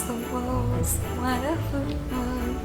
It's the most wonderful one.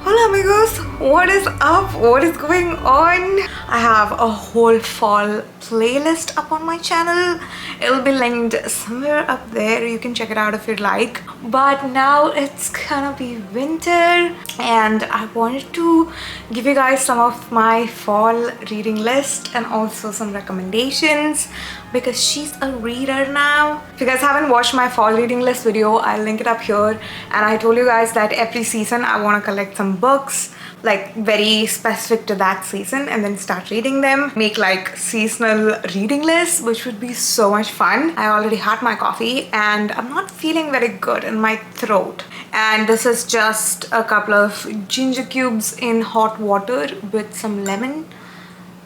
Hola amigos, what is up? What is going on? I have a whole fall playlist up on my channel. It'll be linked somewhere up there. You can check it out if you'd like. But now it's gonna be winter and I wanted to give you guys some of my fall reading list and also some recommendations because she's a reader now. If you guys haven't watched my fall reading list video, I'll link it up here. And I told you guys that every season I want to collect some books like very specific to that season and then start reading them, make like seasonal reading lists, which would be so much fun. I already had my coffee and I'm not feeling very good in my throat, and this is just a couple of ginger cubes in hot water with some lemon,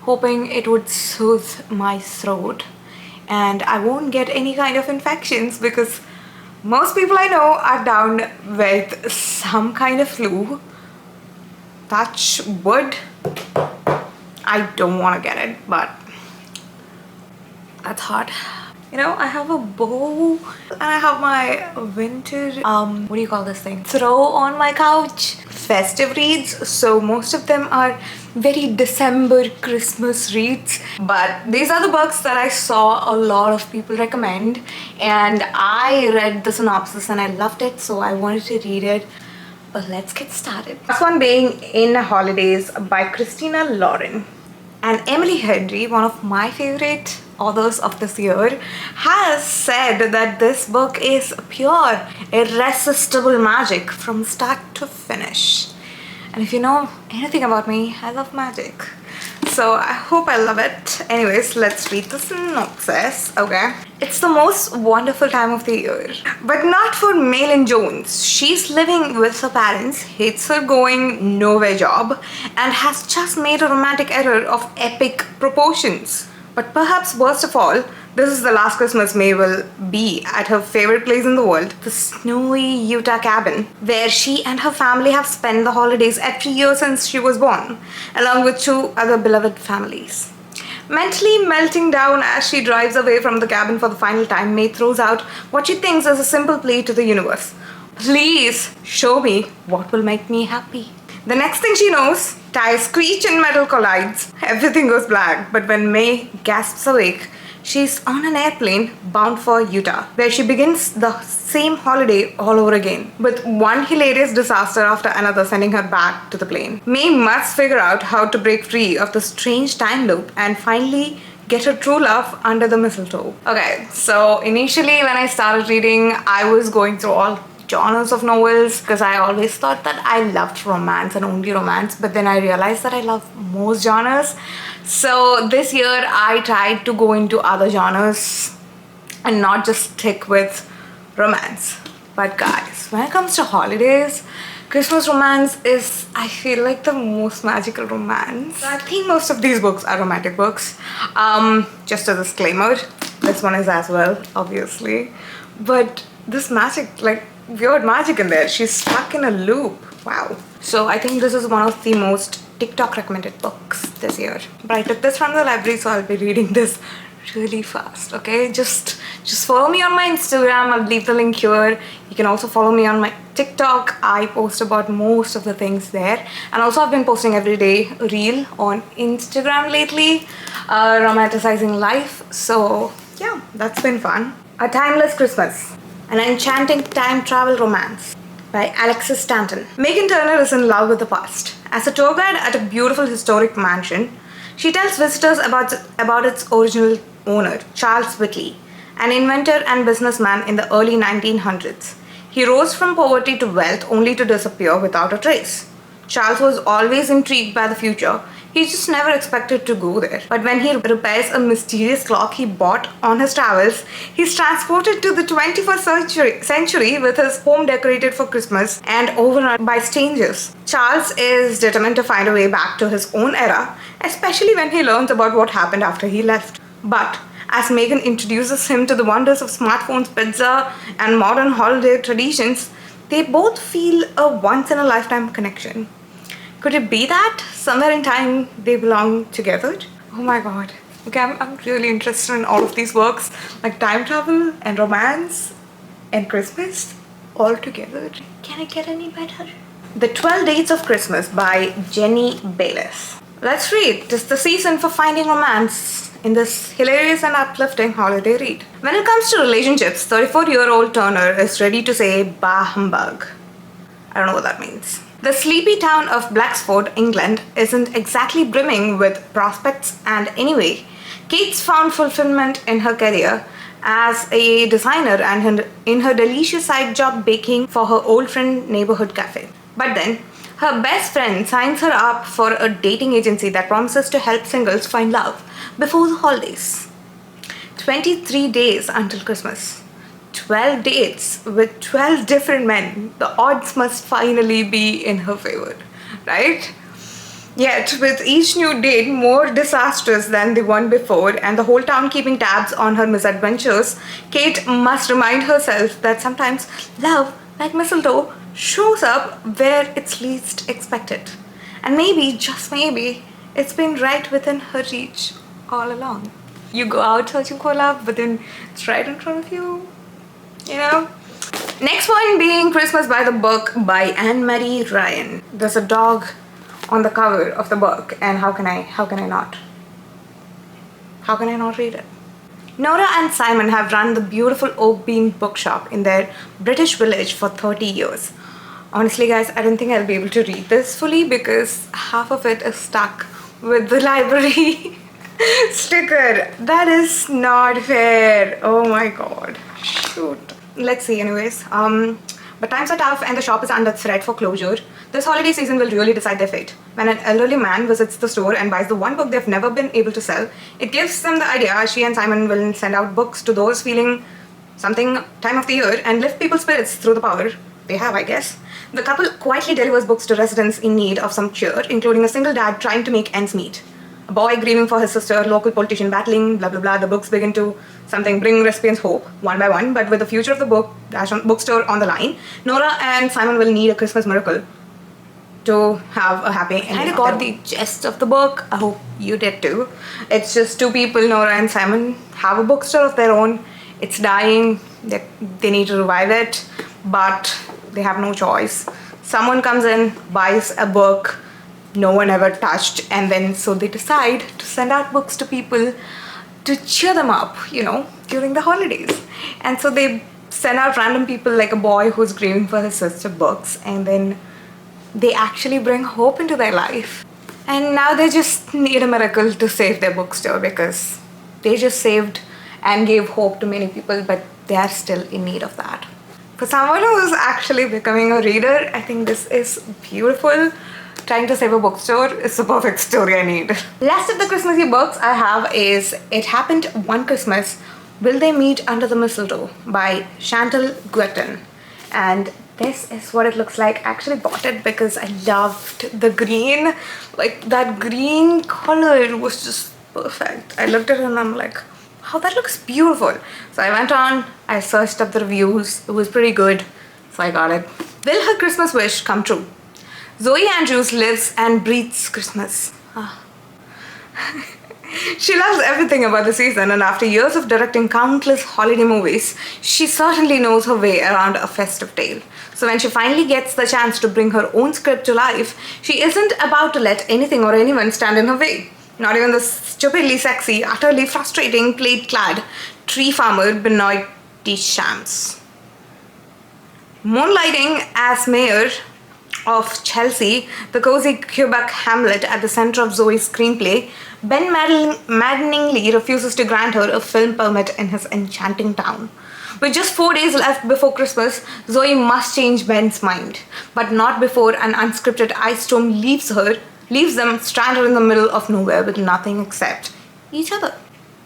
hoping it would soothe my throat and I won't get any kind of infections because most people I know are down with some kind of flu. Touch wood. I don't want to get it, but that's hard. You know, I have a bow and I have my winter what do you call this thing, throw on my couch, festive reads. So most of them are very December Christmas reads, but these are the books that I saw a lot of people recommend and I read the synopsis and I loved it, so I wanted to read it. But let's get started. First one being In Holidaze by Christina Lauren. And Emily Henry, one of my favorite authors of this year, has said that this book is pure, irresistible magic from start to finish. And if you know anything about me, I love magic. So I hope I love it. Anyways, let's read the synopsis, okay? It's the most wonderful time of the year, but not for Malin Jones. She's living with her parents, hates her going nowhere job, and has just made a romantic error of epic proportions. But perhaps worst of all, this is the last Christmas May will be at her favorite place in the world, the snowy Utah cabin, where she and her family have spent the holidays every year since she was born, along with two other beloved families. Mentally melting down as she drives away from the cabin for the final time, May throws out what she thinks is a simple plea to the universe. Please show me what will make me happy. The next thing she knows, tires screech and metal collides. Everything goes black, but when May gasps awake, she's on an airplane bound for Utah, where she begins the same holiday all over again, with one hilarious disaster after another sending her back to the plane. May must figure out how to break free of the strange time loop and finally get her true love under the mistletoe. Okay, so initially when I started reading, I was going through all genres of novels because I always thought that I loved romance and only romance, but then I realized that I love most genres. So this year I tried to go into other genres and not just stick with romance. But guys, when it comes to holidays, Christmas romance is, I feel like, the most magical romance. I think most of these books are romantic books. Just a disclaimer, this one is as well, obviously. But this magic, like weird magic in there. She's stuck in a loop. Wow. So I think this is one of the most TikTok recommended books this year. But I took this from the library, so I'll be reading this really fast, okay? Just follow me on my Instagram. I'll leave the link here. You can also follow me on my TikTok. I post about most of the things there. And also I've been posting every day a reel on Instagram lately, romanticizing life. So yeah, that's been fun. A Timeless Christmas. An enchanting time travel romance by Alexis Stanton. Megan Turner is in love with the past. As a tour guide at a beautiful historic mansion, she tells visitors about its original owner, Charles Whitley, an inventor and businessman in the early 1900s. He rose from poverty to wealth only to disappear without a trace. Charles was always intrigued by the future. He just never expected to go there. But when he repairs a mysterious clock he bought on his travels, he's transported to the 21st century with his home decorated for Christmas and overrun by strangers. Charles is determined to find a way back to his own era, especially when he learns about what happened after he left. But as Megan introduces him to the wonders of smartphones, pizza, and modern holiday traditions, they both feel a once-in-a-lifetime connection. Could it be that somewhere in time they belong together? Oh my god. Okay, I'm really interested in all of these works, like time travel and romance and Christmas all together. Can it get any better? The 12 Dates of Christmas by Jenny Bayliss. Let's read. Tis the season for finding romance in this hilarious and uplifting holiday read. When it comes to relationships, 34-year-old Turner is ready to say bah humbug. I don't know what that means. The sleepy town of Blacksford, England, isn't exactly brimming with prospects, and anyway, Kate's found fulfillment in her career as a designer and in her delicious side job baking for her old friend neighborhood cafe. But then, her best friend signs her up for a dating agency that promises to help singles find love before the holidays. 23 days until Christmas. 12 dates with 12 different men. The odds must finally be in her favor, right? Yet, with each new date more disastrous than the one before and the whole town keeping tabs on her misadventures, Kate must remind herself that sometimes love, like mistletoe, shows up where it's least expected. And maybe, just maybe, it's been right within her reach all along. You go out searching for love, but then it's right in front of you, you know? Next one being Christmas by the Book by Anne-Marie Ryan. There's a dog on the cover of the book, and how can I not read it? Nora and Simon have run the beautiful Oak Beam bookshop in their British village for 30 years. Honestly guys, I don't think I'll be able to read this fully because half of it is stuck with the library sticker. That is not fair. Oh my god. Shoot. Let's see anyways. But times are tough and the shop is under threat for closure. This holiday season will really decide their fate. When an elderly man visits the store and buys the one book they've never been able to sell, it gives them the idea she and Simon will send out books to those feeling something time of the year and lift people's spirits through the power they have, I guess. The couple quietly delivers books to residents in need of some cheer, including a single dad trying to make ends meet. A boy grieving for his sister, local politician battling, blah blah blah. The books begin to bring recipients hope, one by one, but with the future of the bookstore on the line, Nora and Simon will need a Christmas miracle to have a happy ending. I kind of got the gist of the book. I hope you did too. It's just two people, Nora and Simon, have a bookstore of their own. It's dying. They need to revive it, but they have no choice. Someone comes in, buys a book no one ever touched, and then so they decide to send out books to people to cheer them up, you know, during the holidays. And so they send out random people like a boy who's grieving for his sister books, and then they actually bring hope into their life. And now they just need a miracle to save their bookstore because they just saved and gave hope to many people, but they are still in need of that. For someone who's actually becoming a reader, I think this is beautiful. Trying to save a bookstore is the perfect story I need. Last of the Christmassy books I have is It Happened One Christmas, Will They Meet Under the Mistletoe by Chantal Guetin. And this is what it looks like. I actually bought it because I loved the green. Like, that green color was just perfect. I looked at it and I'm like, wow, that looks beautiful. So I went on, I searched up the reviews. It was pretty good, so I got it. Will her Christmas wish come true? Zoe Andrews lives and breathes Christmas. She loves everything about the season, and after years of directing countless holiday movies, she certainly knows her way around a festive tale. So when she finally gets the chance to bring her own script to life, she isn't about to let anything or anyone stand in her way. Not even the stupidly sexy, utterly frustrating, plaid-clad tree farmer Benoit Deschamps. Moonlighting as mayor of Chelsea, the cozy Quebec hamlet at the center of Zoe's screenplay, Ben maddeningly refuses to grant her a film permit in his enchanting town. With just 4 days left before Christmas, Zoe must change Ben's mind, but not before an unscripted ice storm leaves them stranded in the middle of nowhere with nothing except each other.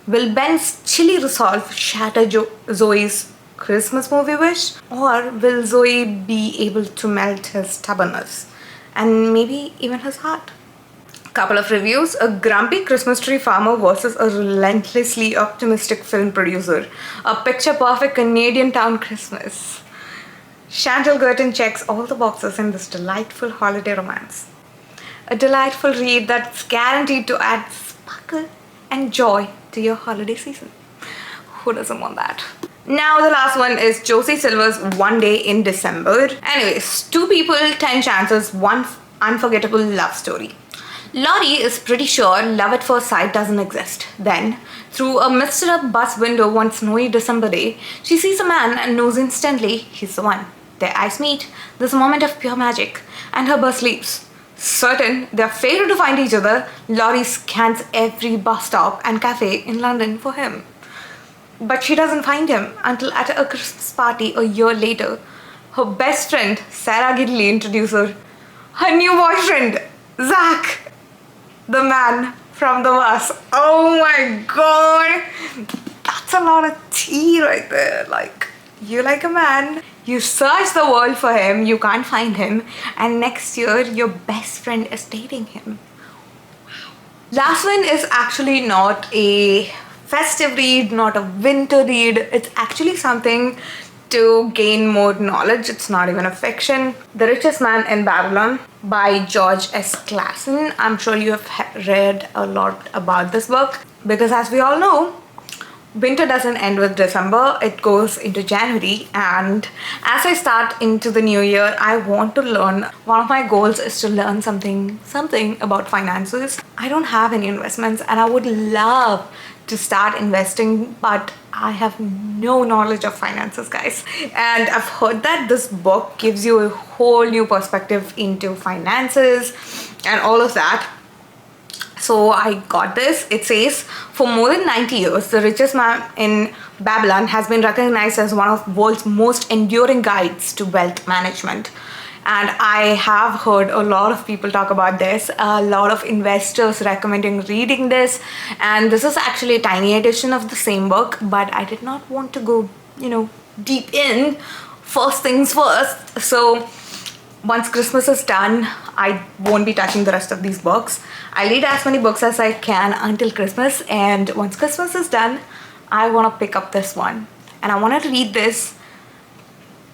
Will Ben's chilly resolve shatter Zoe's Christmas movie wish, or will Zoe be able to melt his stubbornness and maybe even his heart? Couple of reviews. A grumpy Christmas tree farmer versus a relentlessly optimistic film producer. A picture-perfect Canadian town Christmas. Chantal Guetin checks all the boxes in this delightful holiday romance. A delightful read that's guaranteed to add sparkle and joy to your holiday season. Who doesn't want that? Now the last one is Josie Silver's One Day in December. Anyways, 2 people, 10 chances, 1 unforgettable love story. Laurie is pretty sure love at first sight doesn't exist. Then, through a misted up bus window one snowy December day, she sees a man and knows instantly he's the one. Their eyes meet, there's a moment of pure magic, and her bus leaves. Certain they're fated to find each other, Laurie scans every bus stop and cafe in London for him. But she doesn't find him until at a Christmas party a year later, her best friend, Sarah Gidley, introduces her new boyfriend, Zach, the man from the bus. Oh my god, that's a lot of tea right there. Like, you like a man, you search the world for him, you can't find him, and next year your best friend is dating him. Wow. Last one is actually not a festive read, not a winter read. It's actually something to gain more knowledge. It's not even a fiction. The Richest Man in Babylon by George S. Clason. I'm sure you have read a lot about this book, because as we all know, winter doesn't end with December, it goes into January. And as I start into the new year, I want to learn. One of my goals is to learn something about finances. I don't have any investments and I would love to start investing, but I have no knowledge of finances, guys. And I've heard that this book gives you a whole new perspective into finances and all of that. So I got this. It says, for more than 90 years, The Richest Man in Babylon has been recognized as one of the world's most enduring guides to wealth management. And I have heard a lot of people talk about this, a lot of investors recommending reading this. And this is actually a tiny edition of the same book, but I did not want to go, deep in. First things first. So once Christmas is done, I won't be touching the rest of these books. I'll read as many books as I can until Christmas, and once Christmas is done, I want to pick up this one. And I want to read this,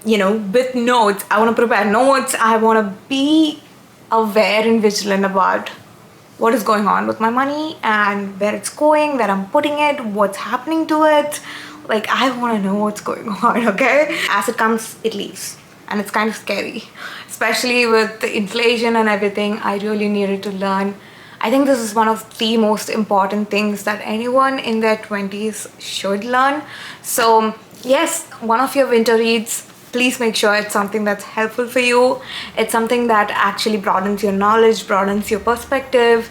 with notes. I want to prepare notes. I want to be aware and vigilant about what is going on with my money and where it's going, where I'm putting it, what's happening to it. Like, I want to know what's going on, okay? As it comes, it leaves. And it's kind of scary, especially with the inflation and everything. I really needed to learn. I think this is one of the most important things that anyone in their 20s should learn. So yes, one of your winter reads, please make sure it's something that's helpful for you. It's something that actually broadens your knowledge, broadens your perspective,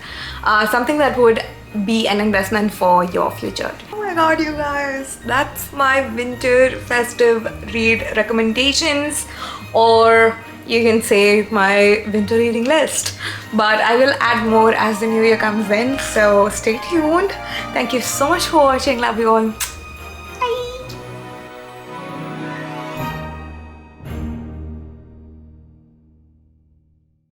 something that would be an investment for your future. Oh my god, you guys, that's my winter festive read recommendations, or you can say my winter reading list. But I will add more as the new year comes in, so stay tuned. Thank you so much for watching. Love you all.